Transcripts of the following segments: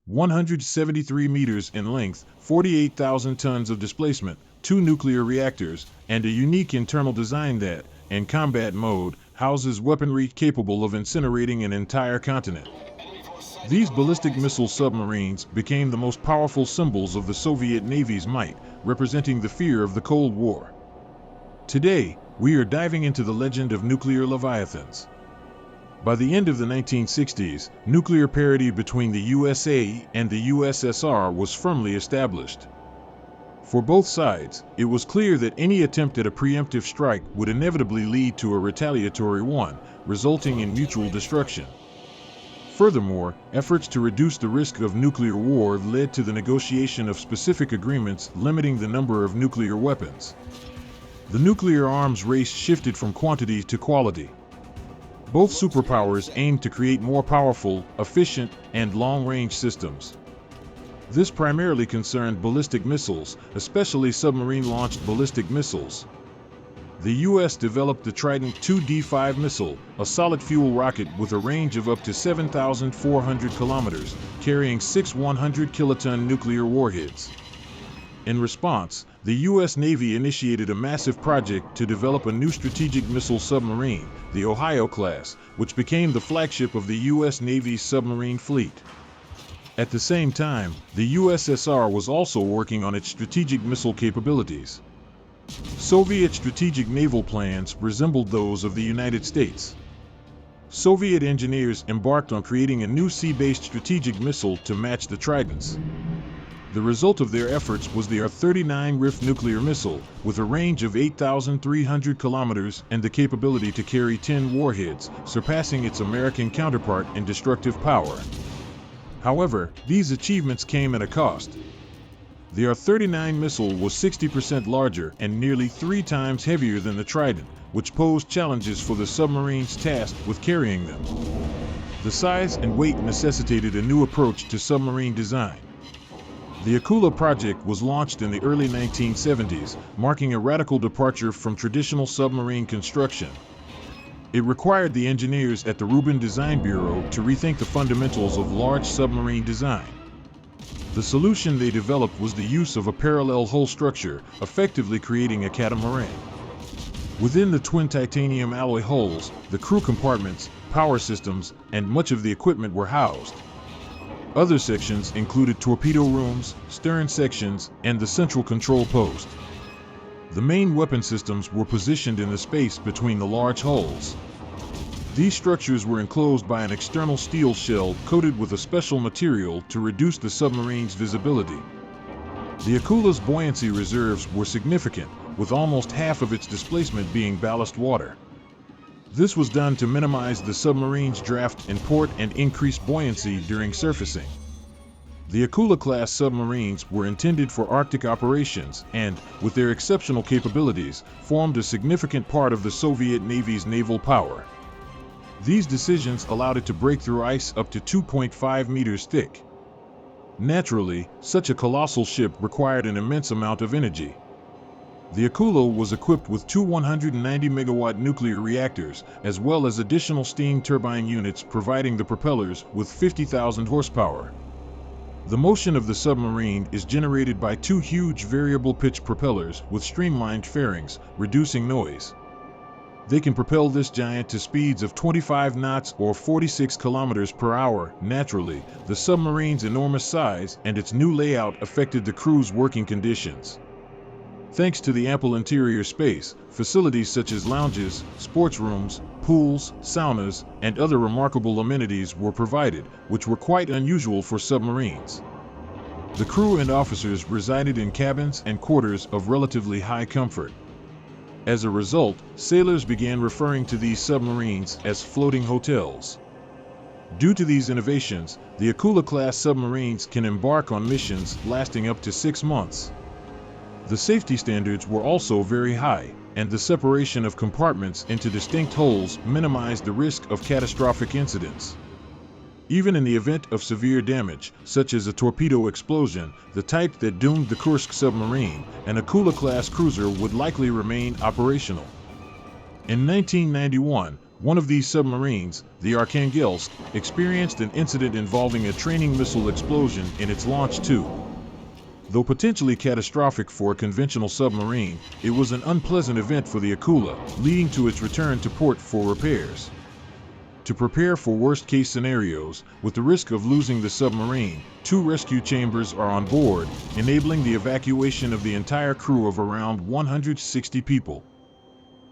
173 meters in length, 48,000 tons of displacement, 2 nuclear reactors, and a unique internal design that, in combat mode, houses weaponry capable of incinerating an entire continent. These ballistic missile submarines became the most powerful symbols of the Soviet Navy's might, representing the fear of the Cold War. Today, we are diving into the legend of nuclear leviathans. By the end of the 1960s, nuclear parity between the USA and the USSR was firmly established. For both sides, it was clear that any attempt at a preemptive strike would inevitably lead to a retaliatory one, resulting in mutual destruction. Furthermore, efforts to reduce the risk of nuclear war led to the negotiation of specific agreements limiting the number of nuclear weapons. The nuclear arms race shifted from quantity to quality. Both superpowers aimed to create more powerful, efficient, and long-range systems. This primarily concerned ballistic missiles, especially submarine-launched ballistic missiles. The U.S. developed the Trident II-D5 missile, a solid-fuel rocket with a range of up to 7,400 kilometers, carrying 6 100-kiloton nuclear warheads. In response, the U.S. Navy initiated a massive project to develop a new strategic missile submarine, the Ohio class, which became the flagship of the U.S. Navy's submarine fleet. At the same time, the USSR was also working on its strategic missile capabilities. Soviet strategic naval plans resembled those of the United States. Soviet engineers embarked on creating a new sea-based strategic missile to match the Tridents. The result of their efforts was the R-39 RIF nuclear missile, with a range of 8,300 kilometers and the capability to carry 10 warheads, surpassing its American counterpart in destructive power. However, these achievements came at a cost. The R-39 missile was 60% larger and nearly 3 times heavier than the Trident, which posed challenges for the submarines tasked with carrying them. The size and weight necessitated a new approach to submarine design. The Akula project was launched in the early 1970s, marking a radical departure from traditional submarine construction. It required the engineers at the Rubin Design Bureau to rethink the fundamentals of large submarine design. The solution they developed was the use of a parallel hull structure, effectively creating a catamaran. Within the twin titanium alloy hulls, the crew compartments, power systems, and much of the equipment were housed. Other sections included torpedo rooms, stern sections, and the central control post. The main weapon systems were positioned in the space between the large hulls. These structures were enclosed by an external steel shell coated with a special material to reduce the submarine's visibility. The Akula's buoyancy reserves were significant, with almost half of its displacement being ballast water. This was done to minimize the submarine's draft in port and increase buoyancy during surfacing. The Akula-class submarines were intended for Arctic operations and, with their exceptional capabilities, formed a significant part of the Soviet Navy's naval power. These decisions allowed it to break through ice up to 2.5 meters thick. Naturally, such a colossal ship required an immense amount of energy. The Akula was equipped with 2 190-megawatt nuclear reactors, as well as additional steam turbine units providing the propellers with 50,000 horsepower. The motion of the submarine is generated by 2 huge variable-pitch propellers with streamlined fairings, reducing noise. They can propel this giant to speeds of 25 knots or 46 kilometers per hour. Naturally, the submarine's enormous size and its new layout affected the crew's working conditions. Thanks to the ample interior space, facilities such as lounges, sports rooms, pools, saunas, and other remarkable amenities were provided, which were quite unusual for submarines. The crew and officers resided in cabins and quarters of relatively high comfort. As a result, sailors began referring to these submarines as floating hotels. Due to these innovations, the Akula-class submarines can embark on missions lasting up to 6 months. The safety standards were also very high, and the separation of compartments into distinct hulls minimized the risk of catastrophic incidents. Even in the event of severe damage, such as a torpedo explosion, the type that doomed the Kursk submarine, an Akula-class cruiser would likely remain operational. In 1991, One of these submarines, the Arkhangelsk, experienced an incident involving a training missile explosion in its launch tube. Though potentially catastrophic for a conventional submarine, it was an unpleasant event for the Akula, leading to its return to port for repairs. To prepare for worst-case scenarios, with the risk of losing the submarine, 2 rescue chambers are on board, enabling the evacuation of the entire crew of around 160 people.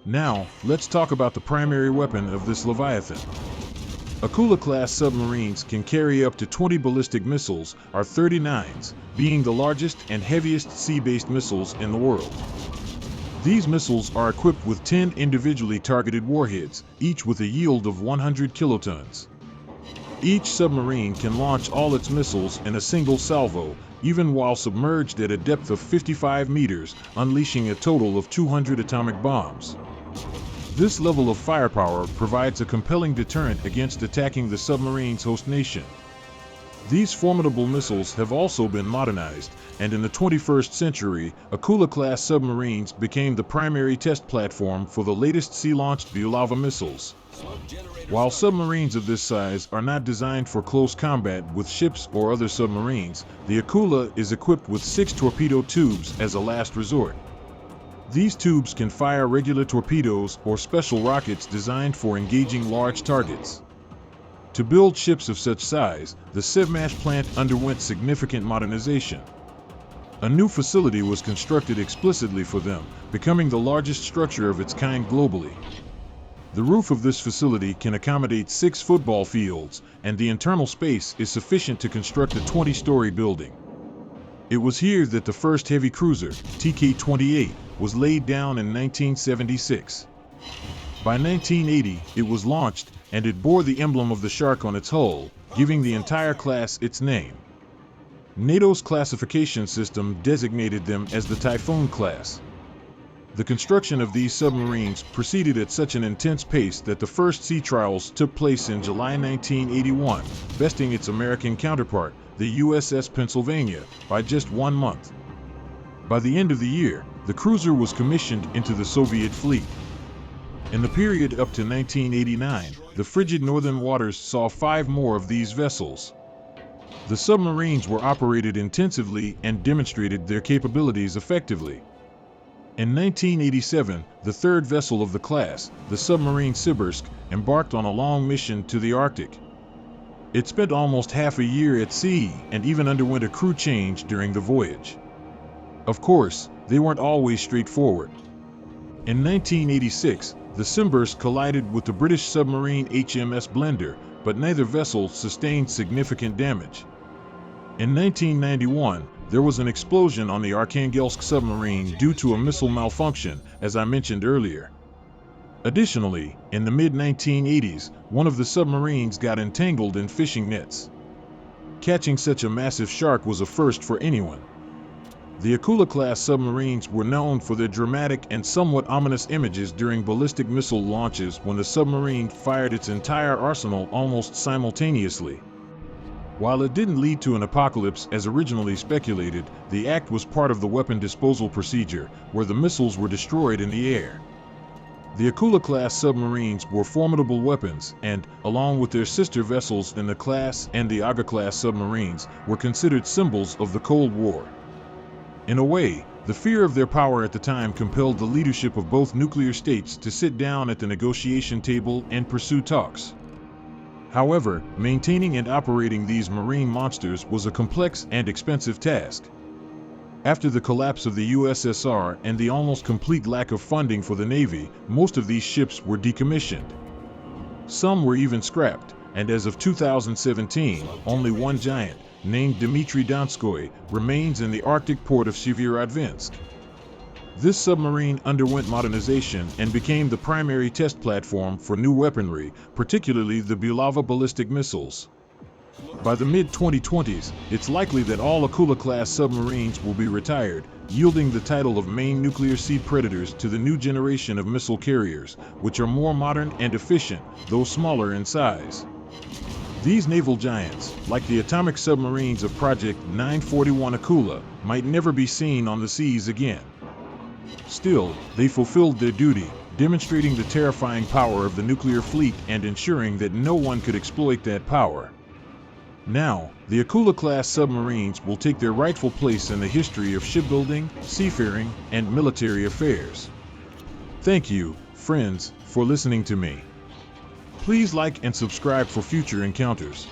Now, let's talk about the primary weapon of this Leviathan. Akula-class submarines can carry up to 20 ballistic missiles, or 39s, being the largest and heaviest sea-based missiles in the world. These missiles are equipped with 10 individually targeted warheads, each with a yield of 100 kilotons. Each submarine can launch all its missiles in a single salvo, even while submerged at a depth of 55 meters, unleashing a total of 200 atomic bombs. This level of firepower provides a compelling deterrent against attacking the submarine's host nation. These formidable missiles have also been modernized, and in the 21st century, Akula-class submarines became the primary test platform for the latest sea-launched Bulava missiles. While submarines of this size are not designed for close combat with ships or other submarines, the Akula is equipped with 6 torpedo tubes as a last resort. These tubes can fire regular torpedoes or special rockets designed for engaging large targets. To build ships of such size, the Sevmash plant underwent significant modernization. A new facility was constructed explicitly for them, becoming the largest structure of its kind globally. The roof of this facility can accommodate 6 football fields, and the internal space is sufficient to construct a 20-story building. It was here that the first heavy cruiser, TK-28, was laid down in 1976. By 1980, it was launched, and it bore the emblem of the shark on its hull, giving the entire class its name. NATO's classification system designated them as the Typhoon class. The construction of these submarines proceeded at such an intense pace that the first sea trials took place in July 1981, besting its American counterpart, the USS Pennsylvania, by just 1 month. By the end of the year, the cruiser was commissioned into the Soviet fleet. In the period up to 1989, the frigid northern waters saw 5 more of these vessels. The submarines were operated intensively and demonstrated their capabilities effectively. In 1987, the third vessel of the class, the submarine Sibersk, embarked on a long mission to the Arctic. It spent almost half a year at sea and even underwent a crew change during the voyage. Of course, they weren't always straightforward. In 1986, the Sibersk collided with the British submarine HMS Blender, but neither vessel sustained significant damage. In 1991, there was an explosion on the Arkhangelsk submarine due to a missile malfunction, as I mentioned earlier. Additionally, in the mid-1980s, one of the submarines got entangled in fishing nets. Catching such a massive shark was a first for anyone. The Akula-class submarines were known for their dramatic and somewhat ominous images during ballistic missile launches when the submarine fired its entire arsenal almost simultaneously. While it didn't lead to an apocalypse as originally speculated, the act was part of the weapon disposal procedure, where the missiles were destroyed in the air. The Akula-class submarines were formidable weapons and, along with their sister vessels in the class and the Aga-class submarines, were considered symbols of the Cold War. In a way, the fear of their power at the time compelled the leadership of both nuclear states to sit down at the negotiation table and pursue talks. However, maintaining and operating these marine monsters was a complex and expensive task. After the collapse of the USSR and the almost complete lack of funding for the Navy, most of these ships were decommissioned. Some were even scrapped, and as of 2017, only one giant, named Dmitry Donskoy, remains in the Arctic port of Severodvinsk. This submarine underwent modernization and became the primary test platform for new weaponry, particularly the Bulava ballistic missiles. By the mid-2020s, it's likely that all Akula-class submarines will be retired, yielding the title of main nuclear sea predators to the new generation of missile carriers, which are more modern and efficient, though smaller in size. These naval giants, like the atomic submarines of Project 941 Akula, might never be seen on the seas again. Still, they fulfilled their duty, demonstrating the terrifying power of the nuclear fleet and ensuring that no one could exploit that power. Now, the Akula-class submarines will take their rightful place in the history of shipbuilding, seafaring, and military affairs. Thank you, friends, for listening to me. Please like and subscribe for future encounters.